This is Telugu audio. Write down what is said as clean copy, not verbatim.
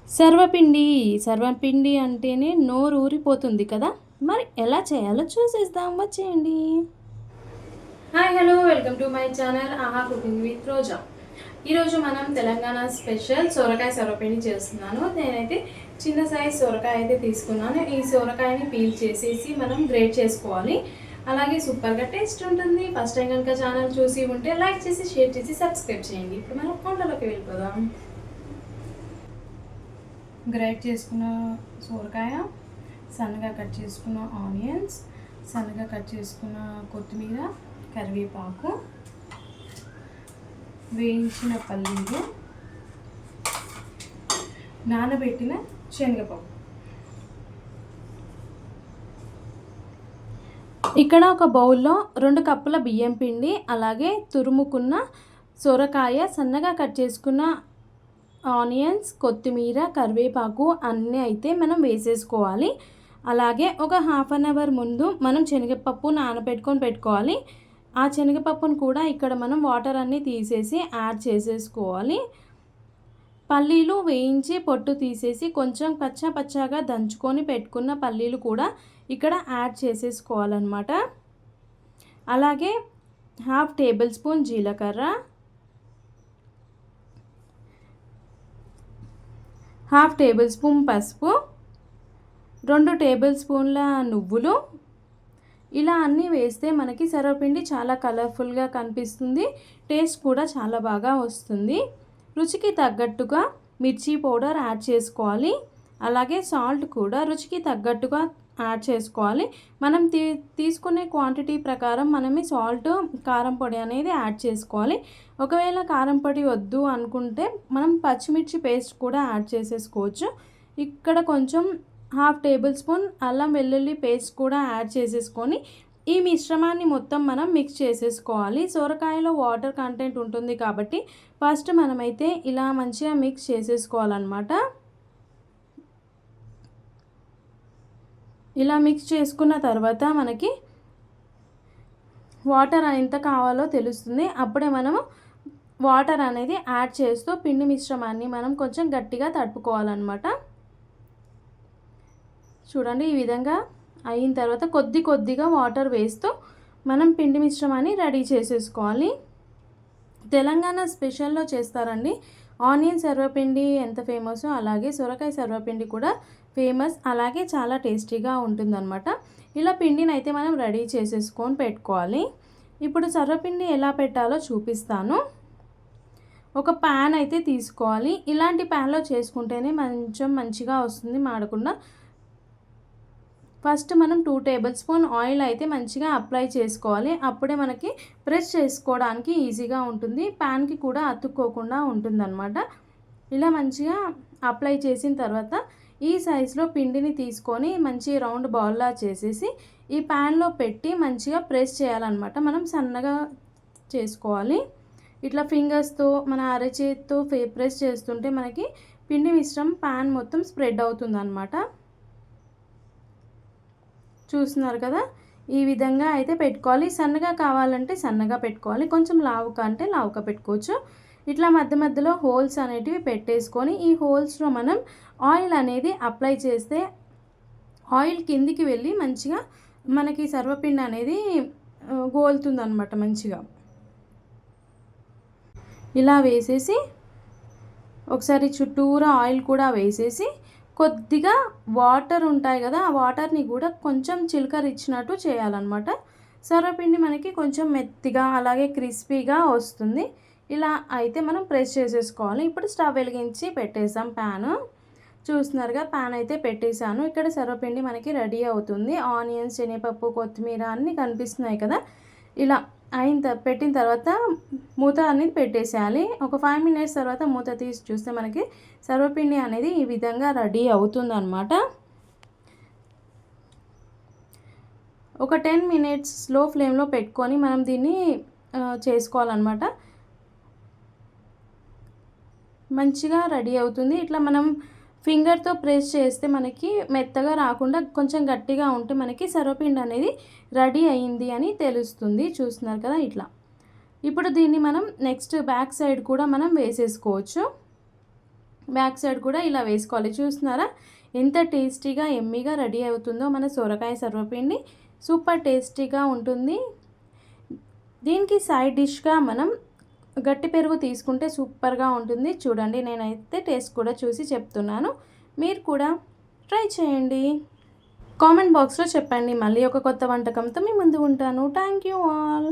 సర్వపిండి అంటేనే నోరు ఊరిపోతుంది కదా. మరి ఎలా చేయాలో చూసేద్దాం, వచ్చేయండి. Hi hello, welcome to my channel ఆహా కుకింగ్ విత్ రోజా. ఈరోజు మనం తెలంగాణ స్పెషల్ సొరకాయ సర్వపిండి చేస్తున్నాను. నేనైతే చిన్న సైజ్ సొరకాయ అయితే తీసుకున్నాను. ఈ సొరకాయని పీల్ చేసేసి మనం గ్రేట్ చేసుకోవాలి. అలాగే సూపర్గా టేస్ట్ ఉంటుంది. ఫస్ట్ టైం కనుక ఛానల్ చూసి ఉంటే లైక్ చేసి, షేర్ చేసి, సబ్స్క్రైబ్ చేయండి. ఇప్పుడు మనం వంటలోకి వెళ్ళిపోదాం. గ్రేట్ చేసుకున్న సొరకాయ, సన్నగా కట్ చేసుకున్న ఆనియన్స్, సన్నగా కట్ చేసుకున్న కొత్తిమీర, కరివేపాకు, వేయించిన పల్లీలు, నానబెట్టిన శనగపప్పు. ఇక్కడ ఒక బౌల్లో 2 కప్పుల బియ్యం పిండి, అలాగే తురుముకున్న సొరకాయ, సన్నగా కట్ చేసుకున్న ఆనియన్స్, కొత్తిమీర, కరివేపాకు అన్నీ అయితే మనం వేసేసుకోవాలి. అలాగే ఒక హాఫ్ అన్ అవర్ ముందు మనం శనగపప్పు పెట్టుకోవాలి. ఆ శనగపప్పును కూడా ఇక్కడ మనం వాటర్ అన్నీ తీసేసి యాడ్ చేసేసుకోవాలి. పల్లీలు వేయించి పొట్టు తీసేసి కొంచెం పచ్చాగా దంచుకొని పెట్టుకున్న పల్లీలు కూడా ఇక్కడ యాడ్ చేసేసుకోవాలన్నమాట. అలాగే హాఫ్ టేబుల్ స్పూన్ జీలకర్ర, హాఫ్ టేబుల్ స్పూన్ పసుపు, 2 టేబుల్ స్పూన్ల నువ్వులు. ఇలా అన్నీ వేస్తే మనకి సర్వపిండి చాలా కలర్ఫుల్గా కనిపిస్తుంది. టేస్ట్ కూడా చాలా బాగా వస్తుంది. రుచికి తగ్గట్టుగా మిర్చి పౌడర్ యాడ్ చేసుకోవాలి. అలాగే సాల్ట్ కూడా రుచికి తగ్గట్టుగా యాడ్ చేసుకోవాలి. మనం తీసుకునే క్వాంటిటీ ప్రకారం మనమే సాల్ట్, కారం పొడి అనేది యాడ్ చేసుకోవాలి. ఒకవేళ కారం పొడి వద్దు అనుకుంటే మనం పచ్చిమిర్చి పేస్ట్ కూడా యాడ్ చేసేసుకోవచ్చు. ఇక్కడ కొంచెం హాఫ్ టేబుల్ స్పూన్ అల్లం వెల్లుల్లి పేస్ట్ కూడా యాడ్ చేసేసుకొని ఈ మిశ్రమాన్ని మొత్తం మనం మిక్స్ చేసేసుకోవాలి. సొరకాయలో వాటర్ కంటెంట్ ఉంటుంది కాబట్టి ఫస్ట్ మనమైతే ఇలా మంచిగా మిక్స్ చేసేసుకోవాలన్నమాట. ఇలా మిక్స్ చేసుకున్న తర్వాత మనకి వాటర్ ఎంత కావాలో తెలుస్తుంది. అప్పుడే మనము వాటర్ అనేది యాడ్ చేస్తూ పిండి మిశ్రమాన్ని మనం కొంచెం గట్టిగా తడుపుకోవాలన్నమాట. చూడండి, ఈ విధంగా అయిన తర్వాత కొద్దిగా వాటర్ వేస్తూ మనం పిండి మిశ్రమాన్ని రెడీ చేసేసుకోవాలి. తెలంగాణ స్పెషల్లో చేస్తారండి. ఆనియన్ సర్వపిండి ఎంత ఫేమస్, అలాగే సొరకాయ సర్వపిండి కూడా ఫేమస్, అలాగే చాలా టేస్టీగా ఉంటుందన్నమాట. ఇలా పిండిని అయితే మనం రెడీ చేసేసుకొని పెట్టుకోవాలి. ఇప్పుడు సర్వపిండి ఎలా పెట్టాలో చూపిస్తాను. ఒక ప్యాన్ అయితే తీసుకోవాలి. ఇలాంటి ప్యాన్లో చేసుకుంటేనే మంచిగా వస్తుంది, మాడకుండా. ఫస్ట్ మనం 2 టేబుల్ స్పూన్ ఆయిల్ అయితే మంచిగా అప్లై చేసుకోవాలి. అప్పుడే మనకి ప్రెస్ చేసుకోవడానికి ఈజీగా ఉంటుంది, ప్యాన్కి కూడా అతుక్కోకుండా ఉంటుందన్నమాట. ఇలా మంచిగా అప్లై చేసిన తర్వాత ఈ సైజులో పిండిని తీసుకొని మంచి రౌండ్ బాల్లా చేసేసి ఈ ప్యాన్లో పెట్టి మంచిగా ప్రెస్ చేయాలన్నమాట. మనం సన్నగా చేసుకోవాలి. ఇట్లా ఫింగర్స్తో, మన అరచేతితో ప్రెస్ చేస్తుంటే మనకి పిండి మిశ్రమం ప్యాన్ మొత్తం స్ప్రెడ్ అవుతుందన్నమాట. చూస్తున్నారు కదా, ఈ విధంగా అయితే పెట్టుకోవాలి. సన్నగా కావాలంటే సన్నగా పెట్టుకోవాలి, కొంచెం లావుగా అంటే లావుగా పెట్టుకోవచ్చు. ఇట్లా మధ్యలో హోల్స్ అనేటివి పెట్టేసుకొని ఈ హోల్స్లో మనం ఆయిల్ అనేది అప్లై చేస్తే ఆయిల్ కిందికి వెళ్ళి మంచిగా మనకి సర్వపిండి అనేది గోలుతుందన్నమాట. మంచిగా ఇలా వేసేసి ఒకసారి చుట్టూరా ఆయిల్ కూడా వేసేసి కొద్దిగా వాటర్ ఉంటాయి కదా, ఆ వాటర్ని కూడా కొంచెం చిలకరిచ్చినట్టు చేయాలన్నమాట. సర్వపిండి మనకి కొంచెం మెత్తిగా అలాగే క్రిస్పీగా వస్తుంది. ఇలా అయితే మనం ప్రెస్ చేసేసుకోవాలి. ఇప్పుడు స్టవ్ వెలిగించి పెట్టేసాం ప్యాన్. చూస్తున్నారుగా, ప్యాన్ అయితే పెట్టేశాను. ఇక్కడ సర్వపిండి మనకి రెడీ అవుతుంది. ఆనియన్స్, శనగపప్పు, కొత్తిమీర అన్నీ కనిపిస్తున్నాయి కదా. ఇలా పెట్టిన తర్వాత మూత అనేది పెట్టేసేయాలి. ఒక 5 మినిట్స్ తర్వాత మూత తీసి చూస్తే మనకి సర్వపిండి అనేది ఈ విధంగా రెడీ అవుతుందన్నమాట. ఒక 10 మినిట్స్ స్లో ఫ్లేమ్లో పెట్టుకొని మనం దీన్ని చేసుకోవాలన్నమాట. మంచిగా రెడీ అవుతుంది. ఇట్లా మనం ఫింగర్తో ప్రెస్ చేస్తే మనకి మెత్తగా రాకుండా కొంచెం గట్టిగా ఉంటే మనకి సర్వపిండి అనేది రెడీ అయింది అని తెలుస్తుంది. చూస్తున్నారు కదా ఇట్లా. ఇప్పుడు దీన్ని మనం నెక్స్ట్ బ్యాక్ సైడ్ కూడా మనం వేసేసుకోవచ్చు. బ్యాక్ సైడ్ కూడా ఇలా వేసుకోవాలి. చూస్తున్నారా ఎంత టేస్టీగా ఎమ్మీగా రెడీ అవుతుందో మన సొరకాయ సర్వపిండి. సూపర్ టేస్టీగా ఉంటుంది. దీనికి సైడ్ డిష్గా మనం గట్టి పెరుగు తీసుకుంటే సూపర్గా ఉంటుంది. చూడండి నేనైతే టేస్ట్ కూడా చూసి చెప్తున్నాను, మీరు కూడా ట్రై చేయండి. కామెంట్ బాక్స్లో చెప్పండి. మళ్ళీ ఒక కొత్త వంటకంతో మీ ముందు ఉంటాను. Thank you all.